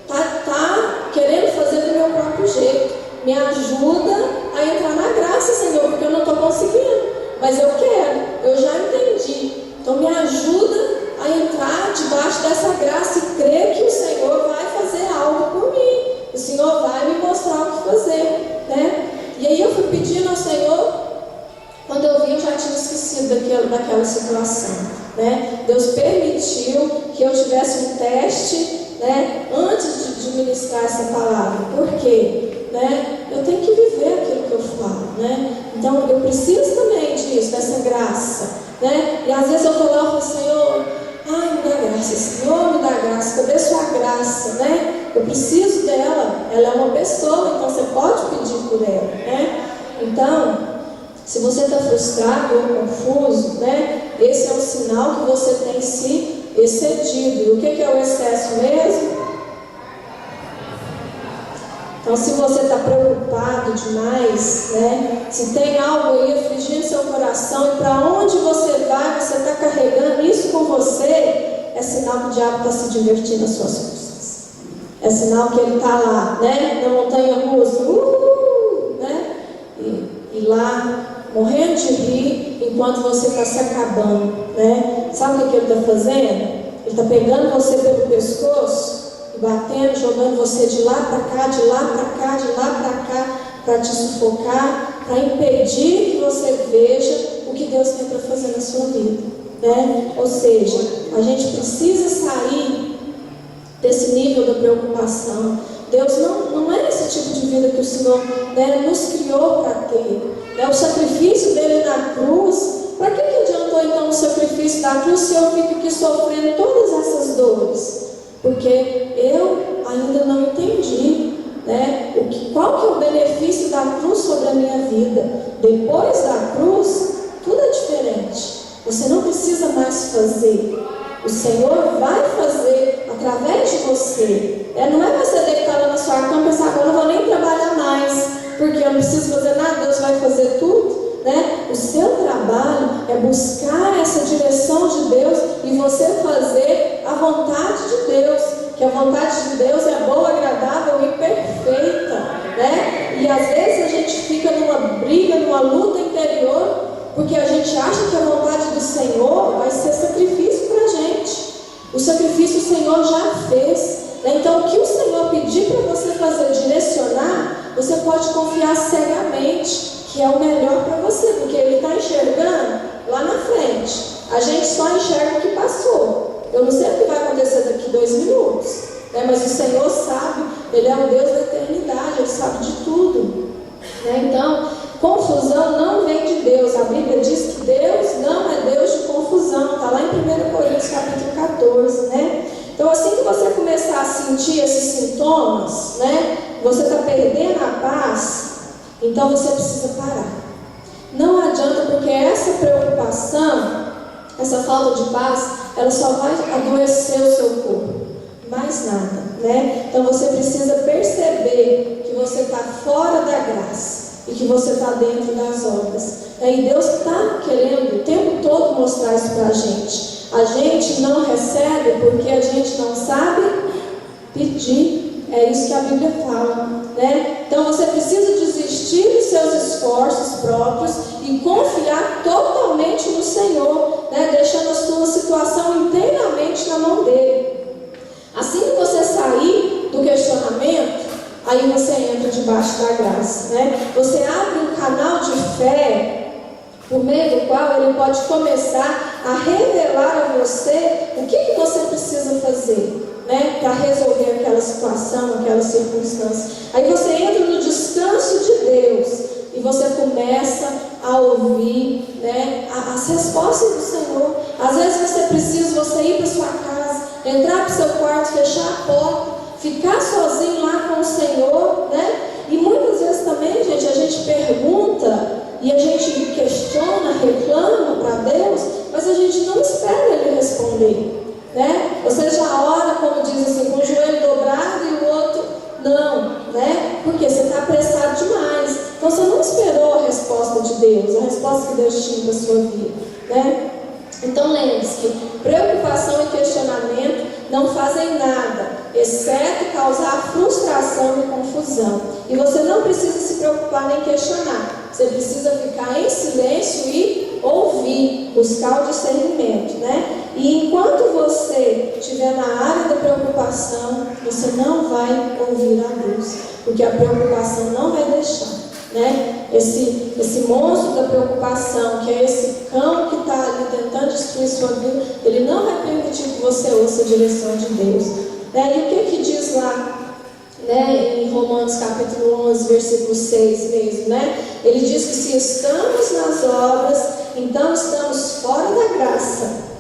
tá querendo fazer do meu próprio jeito. Me ajuda a entrar na graça, Senhor, porque eu não estou conseguindo. Mas eu quero, eu já entendi. Então me ajuda a entrar debaixo dessa graça e crer que o Senhor vai fazer algo por mim. O Senhor vai me mostrar o que fazer, né? E aí eu fui pedindo ao Senhor. Quando eu vi, eu já tinha esquecido daquela situação, né? Deus permitiu que eu tivesse um teste, né, antes de ministrar essa palavra. Por quê? Né? Eu tenho que viver aquilo que eu falo, né? Então eu preciso também disso, dessa graça, né? E às vezes eu estou lá e falo: Senhor, ai, me dá graça, Senhor, me dá graça, cadê sua graça, né? Eu preciso dela, ela é uma pessoa, então você pode pedir por ela, né? Então, se você está frustrado ou confuso, né, esse é um sinal que você tem se excedido. E o que é o excesso mesmo? Então, se você está preocupado demais, né, se tem algo aí afligindo seu coração, e para onde você vai, você está carregando isso com você, é sinal que o diabo está se divertindo às suas custas. É sinal que ele está lá, né? Na montanha russa, né? E lá, morrendo de rir, enquanto você está se acabando, né? Sabe o que ele está fazendo? Ele está pegando você pelo pescoço e batendo, jogando você de lá para cá, de lá para cá, de lá para cá, para te sufocar, para impedir que você veja o que Deus tem para fazer na sua vida, né? Ou seja, a gente precisa sair desse nível da preocupação. Deus não é esse tipo de vida que o Senhor, né, nos criou para ter, né? O sacrifício dele na cruz, para que adiantou então o sacrifício da cruz se eu fico aqui sofrendo todas essas dores? Porque eu ainda não entendi, né, qual que é o benefício da cruz sobre a minha vida. Depois da cruz, tudo é diferente. Você não precisa mais fazer. O Senhor vai fazer através de você. Não é você deitar lá na sua cama e pensar, agora eu não vou nem trabalhar mais, porque eu não preciso fazer nada, Deus vai fazer tudo, né? O seu trabalho é buscar essa direção de Deus e você fazer a vontade de Deus, que a vontade de Deus é boa, agradável e perfeita, né? E às vezes a gente fica numa briga, numa luta interior, porque a gente acha que a vontade do Senhor vai ser sacrifício para a gente. O sacrifício o Senhor já fez, né? Então o que o Senhor pedir para você fazer, direcionar, você pode confiar cegamente que é o melhor para você, porque Ele está enxergando lá na frente. A gente só enxerga o que passou. Eu não sei o que vai acontecer daqui 2 minutos, né? Mas o Senhor sabe, Ele é o Deus da eternidade, Ele sabe de tudo, né? Então, confusão não vem de Deus. A Bíblia diz que Deus não é Deus de confusão. Está lá em 1 Coríntios capítulo 14, né? Então, assim que você começar a sentir esses sintomas, né? Você está perdendo a paz, então você precisa parar. Não adianta, porque essa preocupação, essa falta de paz, ela só vai adoecer o seu corpo. Mais nada, né? Então você precisa perceber que você está fora da graça e que você está dentro das obras. E Deus está querendo o tempo todo mostrar isso para a gente. A gente não recebe porque a gente não sabe pedir. É isso que a Bíblia fala, né? Então você precisa desistir dos seus esforços próprios e confiar totalmente no Senhor, né? Deixando a sua situação inteiramente na mão dele. Assim que você sair do questionamento, aí você entra debaixo da graça, né? Você abre um canal de fé, por meio do qual Ele pode começar a revelar a você o que você precisa fazer, né? Para resolver aquela situação, aquela circunstância. Aí você entra no descanso de Deus e você começa a ouvir, né, as respostas do Senhor. Às vezes você precisa ir para sua casa, entrar para o seu quarto, fechar a porta, ficar sozinho lá com o Senhor, né? E muitas vezes também, gente, a gente pergunta e a gente questiona, reclama para Deus, mas a gente não espera Ele responder, né? Você já ora, como diz assim, com o joelho dobrado e o outro não, né? Porque você está apressado demais. Então você não esperou a resposta de Deus, a resposta que Deus tinha para a sua vida, né? Então lembre-se que preocupação e questionamento não fazem nada, exceto causar frustração e confusão. E você não precisa se preocupar nem questionar. Você precisa ficar em silêncio e ouvir, buscar o discernimento, né? E enquanto você estiver na área da preocupação, você não vai ouvir a Deus, porque a preocupação não vai deixar, né? Esse monstro da preocupação, que é esse cão que está ali tentando destruir sua vida, ele não vai permitir que você ouça a direção de Deus, né? E o que diz lá, né, em Romanos capítulo 11, versículo 6 mesmo, né? Ele diz que se estamos nas obras, então estamos fora da graça,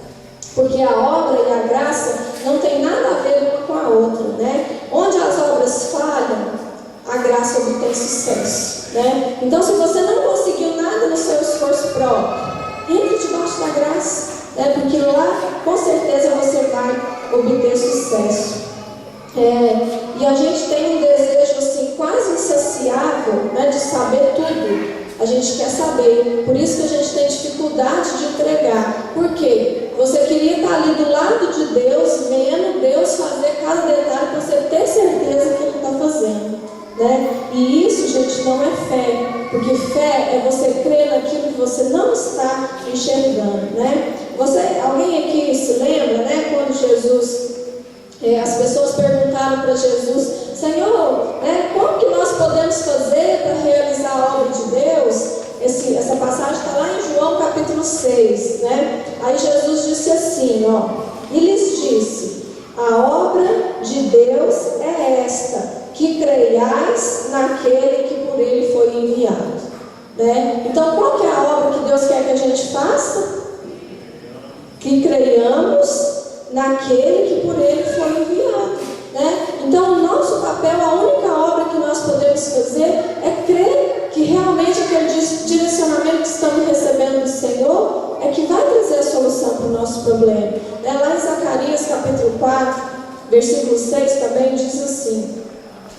porque a obra e a graça não tem nada a ver uma com a outra, né? Onde as obras falham, a graça obtém sucesso, né? Então, se você não conseguiu nada no seu esforço próprio, entre debaixo da graça, né? Porque lá, com certeza, você vai obter sucesso. E a gente tem um desejo assim, quase insaciável, né, de saber tudo. a gente quer saber. Por isso que a gente tem dificuldade de entregar. Por quê? Você queria estar ali do lado de Deus, vendo Deus fazer cada detalhe para você ter certeza que Ele está fazendo, né? E isso, gente, não é fé. Porque fé é você crer naquilo que você não está enxergando, né? Alguém aqui se lembra, né? Quando Jesus... as pessoas perguntaram para Jesus: Senhor, como que nós podemos fazer para realizar a obra de Deus? Essa passagem está lá em João capítulo 6, né? Aí Jesus disse assim, e lhes disse: a obra de Deus é esta, que creiais naquele que por Ele foi enviado, né? Então, qual que é a obra que Deus quer que a gente faça? Que creiamos naquele que por Ele foi enviado, né? Então, o nosso papel, a única obra que nós podemos fazer é crer que realmente aquele direcionamento que estamos recebendo do Senhor é que vai trazer a solução para o nosso problema, né? Lá em Zacarias capítulo 4, versículo 6 também diz assim: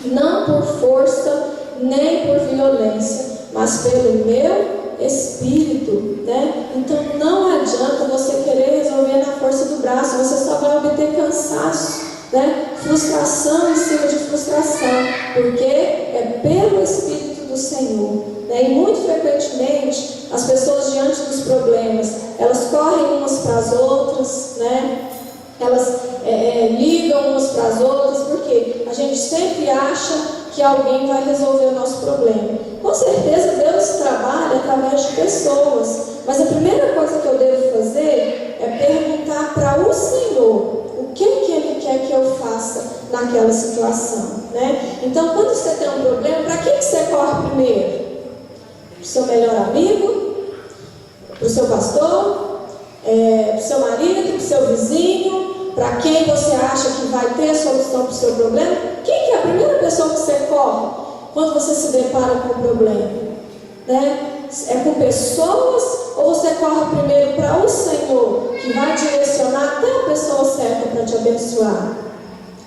não por força nem por violência, mas pelo meu Espírito, né? Então não adianta você querer resolver na força do braço, você só vai obter cansaço, né? Frustração em cima de frustração, porque é pelo Espírito do Senhor, né? E muito frequentemente as pessoas diante dos problemas, elas correm umas para as outras, né? Elas ligam umas para as outras, porque a gente sempre acha que alguém vai resolver o nosso problema. Com certeza Deus trabalha através de pessoas, mas a primeira coisa que eu devo fazer é perguntar para o Senhor o que Ele quer que eu faça naquela situação, né? Então, quando você tem um problema, para quem que você corre primeiro? Para o seu melhor amigo? Para o seu pastor? Para o seu marido? Para o seu vizinho? Para quem você acha que vai ter a solução para o seu problema? Quem que é a primeira pessoa que você corre quando você se depara com o problema, né? É com pessoas, ou você corre primeiro para o Senhor, que vai direcionar até a pessoa certa para te abençoar?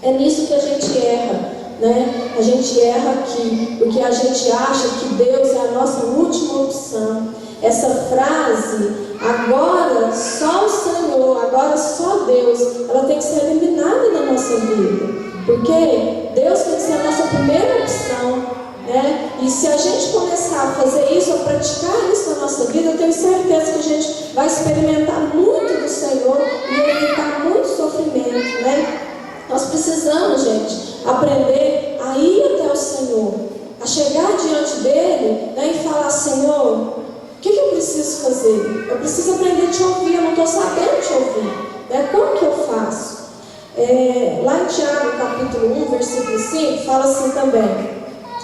É nisso que a gente erra, né? A gente erra aqui, porque a gente acha que Deus é a nossa última opção. Essa frase, agora só o Senhor, agora só Deus, ela tem que ser eliminada da nossa vida, porque Deus tem que ser a nossa primeira opção, né? E se a gente começar a fazer isso, a praticar isso na nossa vida, eu tenho certeza que a gente vai experimentar muito do Senhor e evitar muito sofrimento, né? Nós precisamos, gente, aprender a ir até o Senhor, a chegar diante dele, né, e falar: Senhor, o que eu preciso fazer? Eu preciso aprender a te ouvir, eu não estou sabendo te ouvir, né? Como que eu faço? Lá em Tiago, capítulo 1, versículo 5, fala assim também: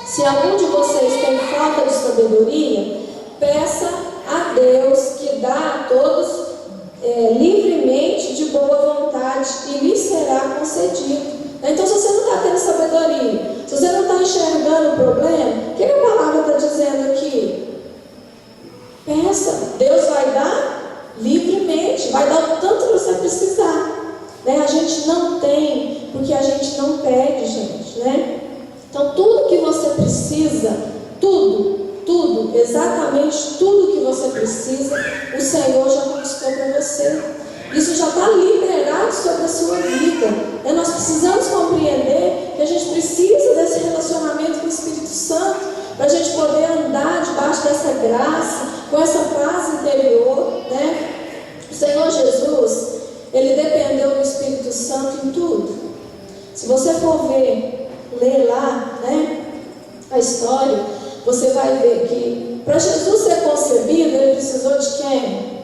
se algum de vocês tem falta de sabedoria, peça a Deus, que dá a todos livremente, de boa vontade, e lhe será concedido. Então, se você não está tendo sabedoria, se você não está enxergando o problema, o que a palavra está dizendo aqui? Peça, Deus vai dar livremente, vai dar o tanto que você precisar, né? A gente não tem, porque a gente não pede, gente, né? Então, tudo que você precisa, tudo, exatamente tudo que você precisa, o Senhor já conquistou para você. Isso já está liberado sobre a sua vida. Nós precisamos compreender que a gente precisa desse relacionamento com o Espírito Santo, para a gente poder andar debaixo dessa graça, com essa paz interior, né? O Senhor Jesus, Ele dependeu do Espírito Santo em tudo. Se você for ler lá, né, a história, você vai ver que para Jesus ser concebido, Ele precisou de quem?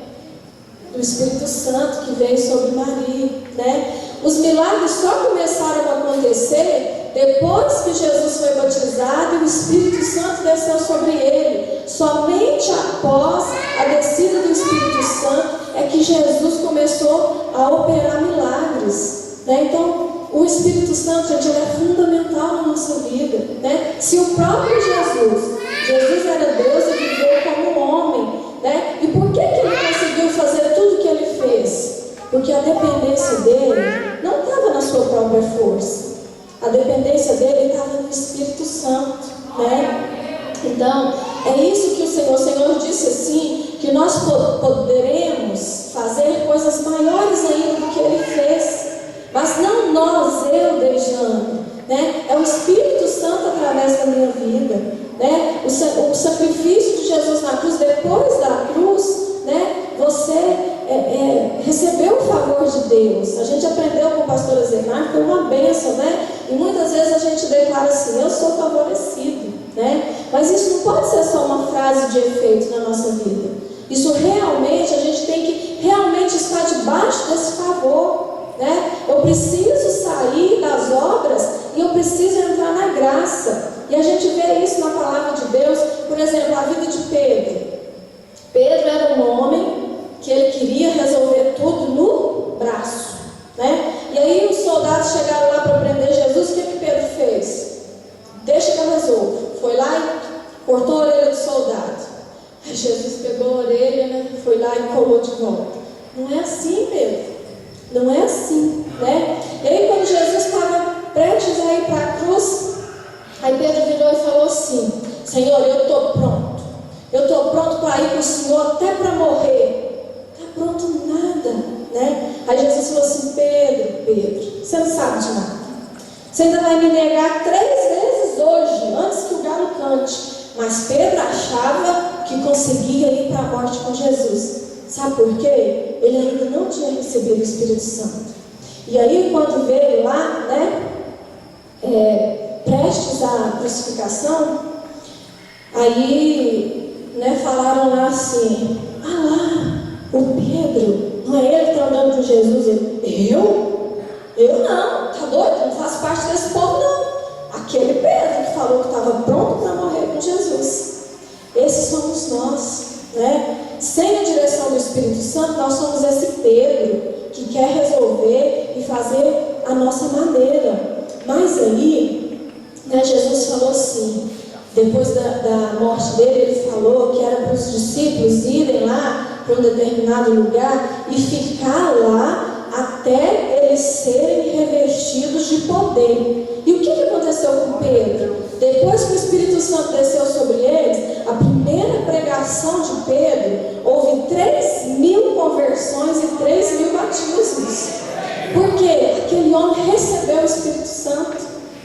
Do Espírito Santo, que veio sobre Maria, né? Os milagres só começaram a acontecer depois que Jesus foi batizado e o Espírito Santo desceu sobre ele. Somente após a descida do Espírito Santo é que Jesus começou a operar milagres, né? Então, o Espírito Santo, gente, ele é fundamental na nossa vida, né? Se o próprio Jesus era Deus, ele veio como homem, né? E por que ele conseguiu fazer tudo o que ele fez? Porque a dependência dele não estava na sua própria força. A dependência dele estava no Espírito Santo, né? Então, é isso que o Senhor que nós poderemos fazer coisas maiores ainda do que Ele fez. Mas não nós, eu, Dejane, né? É o Espírito Santo através da minha vida, né? O sacrifício de Jesus na cruz, depois da cruz, né? Você recebeu o favor de Deus. A gente aprendeu com o pastor Azemar, foi uma bênção, né? E muitas vezes a gente declara assim: eu sou favorecido, né? Mas isso não pode ser só uma frase de efeito na nossa vida. Isso realmente, a gente tem que realmente estar debaixo desse favor, né? Eu preciso sair das obras e eu preciso entrar na graça. E a gente vê isso na palavra de Deus. Por exemplo, a vida de Pedro. Pedro era um homem que ele queria resolver tudo no braço, né? E aí os soldados chegaram lá para prender Jesus. O que Pedro fez? Deixa que eu resolvo. Foi lá e cortou a orelha do soldado. Aí Jesus pegou a orelha, né? Foi lá e colou de volta. Não é assim, Pedro. Não é assim, né? E aí quando Jesus estava prestes a ir para a cruz, aí Pedro virou e falou assim: Senhor, eu estou pronto. Eu estou pronto para ir com o Senhor até para morrer. Está pronto nada, né? Aí Jesus falou assim: Pedro, você não sabe de nada. Você ainda vai me negar 3 vezes hoje, antes que o galo cante. Mas Pedro achava que conseguia ir para a morte com Jesus. Sabe por quê? Ele ainda não tinha recebido o Espírito Santo. E aí quando veio lá, né, prestes à crucificação, aí, né, falaram lá assim: ah lá, o Pedro, não é ele que está andando com Jesus? Eu não, tá doido? Não faço parte desse povo não. Aquele Pedro que falou que estava pronto para morrer com Jesus. Esses somos nós, né? Sem a direção do Espírito Santo, nós somos esse Pedro que quer resolver e fazer a nossa maneira. Mas aí, né, Jesus falou assim, depois da morte dele, ele falou que era para os discípulos irem lá para um determinado lugar e ficar lá até eles serem revestidos de poder. E o que aconteceu com Pedro? Depois que o Espírito Santo desceu sobre eles, a primeira pregação de Pedro, houve 3.000 conversões e 3.000 batismos. Por quê? Aquele homem recebeu o Espírito Santo,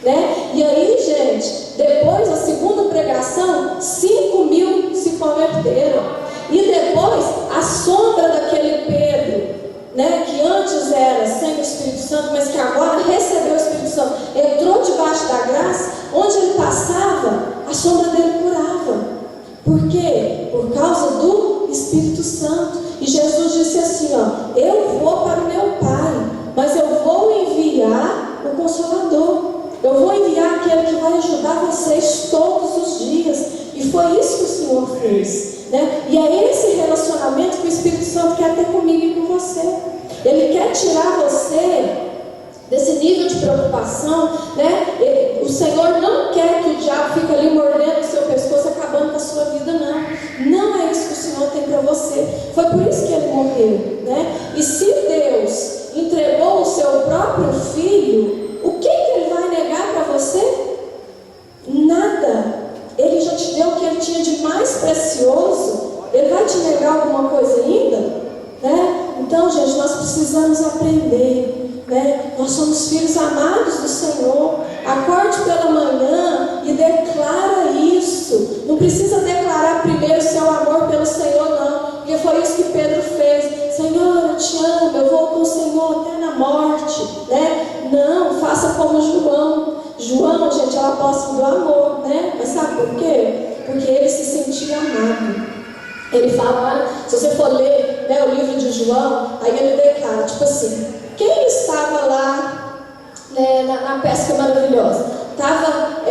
né? E aí, gente, depois da segunda pregação, 5.000 se converteram. E depois, a sombra daquele Pedro, né, que antes era sem o Espírito Santo, mas que agora recebeu o Espírito Santo, entrou debaixo da graça, onde ele passava, a sombra dele curava. Por quê? Por causa do Espírito Santo. E Jesus disse assim, ó: eu vou para o meu Pai, mas eu vou enviar o Consolador. Eu vou enviar aquele que vai ajudar vocês todos os dias. E foi isso que o Senhor fez, né? E é esse relacionamento que o Espírito Santo quer ter comigo e com você. Ele quer tirar você desse nível de preocupação, né? O Senhor não quer que o diabo fique ali mordendo o seu pescoço, acabando com a sua vida, não. Não é isso que o Senhor tem para você. Foi por isso que ele morreu, né? E se Deus entregou o seu próprio filho, o que ele vai negar para você? Nada. Ele já te deu o que ele tinha de mais precioso. Ele vai te negar alguma coisa ainda? Né? Então, gente, nós precisamos aprender, né? Nós somos filhos amados do Senhor. Acorde pela manhã e declara isso. Não precisa declarar primeiro seu amor pelo Senhor, não, porque foi isso que Pedro fez. Senhor, eu te amo, eu vou com o Senhor até na morte, né? Não, faça como João. João, gente, é o apóstolo do amor, né? Mas sabe por quê? Porque ele se sentia amado. Ele fala, se você for ler, né, o livro de João, aí ele declara, tipo assim: quem estava lá, né, na pesca maravilhosa? Estava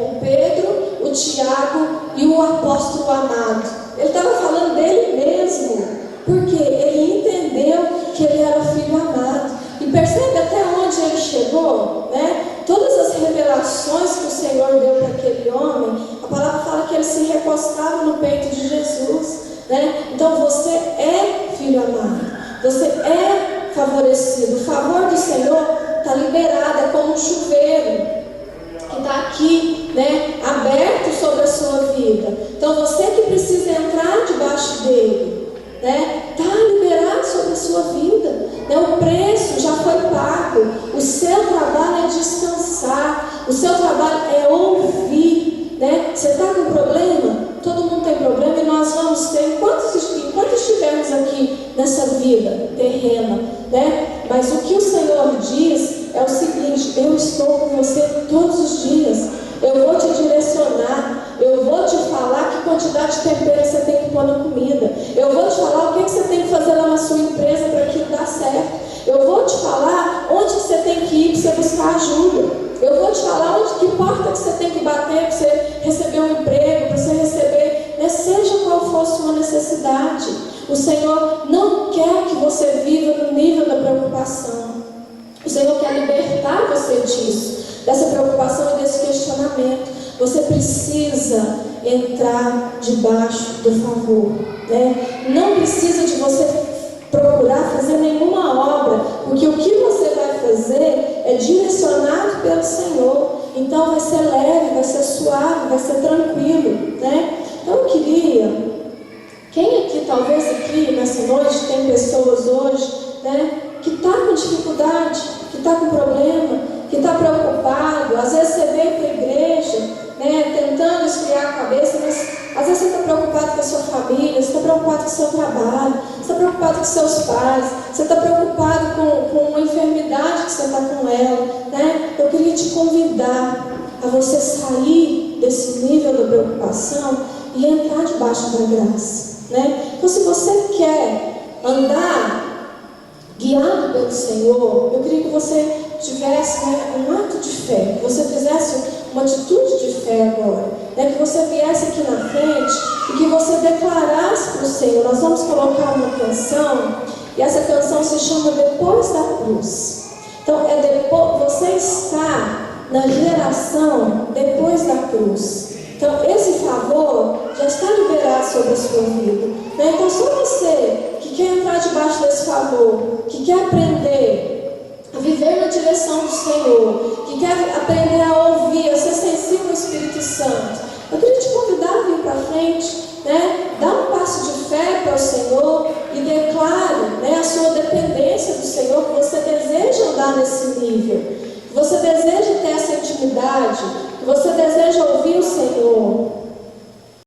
o Pedro, o Tiago e o apóstolo amado. Ele estava falando dele mesmo, porque ele entendeu que ele era filho amado. E percebe até onde ele chegou, né? Todas as revelações que o Senhor deu para aquele homem, a palavra fala que ele se recostava no peito de Jesus, né? Então você é filho amado, você é favorecido. O favor do Senhor está liberado, é como um chuveiro que está aqui, né, aberto sobre a sua vida. Então você que precisa entrar debaixo dele. né? Está liberado sobre a sua vida, né? O preço já foi pago. O seu trabalho é descansar, o seu trabalho é ouvir, né? Você está com problema? Todo mundo tem problema e nós vamos ter, enquanto estivermos aqui nessa vida terrena, né? Mas o que o Senhor diz é o seguinte: eu estou com você todos os dias, eu vou te direcionar, eu vou te falar que quantidade de tempero você tem que pôr na comida, eu vou te falar o que você tem que fazer lá na sua empresa para aquilo dar certo, eu vou te falar onde você tem que ir para você buscar ajuda, eu vou te falar que porta que você tem que bater para você receber um emprego, para você receber, né, seja qual for a sua necessidade. O Senhor não quer que você viva no nível da preocupação. O Senhor quer libertar você disso, dessa preocupação e desse questionamento. Você precisa entrar debaixo do favor, né? Não precisa de você procurar fazer nenhuma obra, porque o que você vai fazer é direcionado pelo Senhor. Então vai ser leve, vai ser suave, vai ser tranquilo, né? Então eu queria, quem aqui, talvez aqui nessa noite, tem pessoas hoje, né, que está com dificuldade, que está com problema, que está preocupado. Às vezes você veio para a igreja, né, tentando esfriar a cabeça, mas às vezes você está preocupado com a sua família, você está preocupado com o seu trabalho, você está preocupado com seus pais, você está preocupado com uma enfermidade que você está com ela, né? Eu queria te convidar a você sair desse nível da preocupação e entrar debaixo da graça, né? Então, se você quer andar guiado pelo Senhor, eu queria que você tivesse, né, um ato de fé, que você fizesse uma atitude de fé agora, né? Que você viesse aqui na frente e que você declarasse para o Senhor. Nós vamos colocar uma canção, e essa canção se chama Depois da Cruz. Então, você está na geração depois da cruz. Então, esse favor já está liberado sobre a sua vida, né? Então, só você que quer entrar debaixo desse favor, que quer aprender a viver na direção do Senhor, que quer aprender a ouvir, a ser sensível ao Espírito Santo,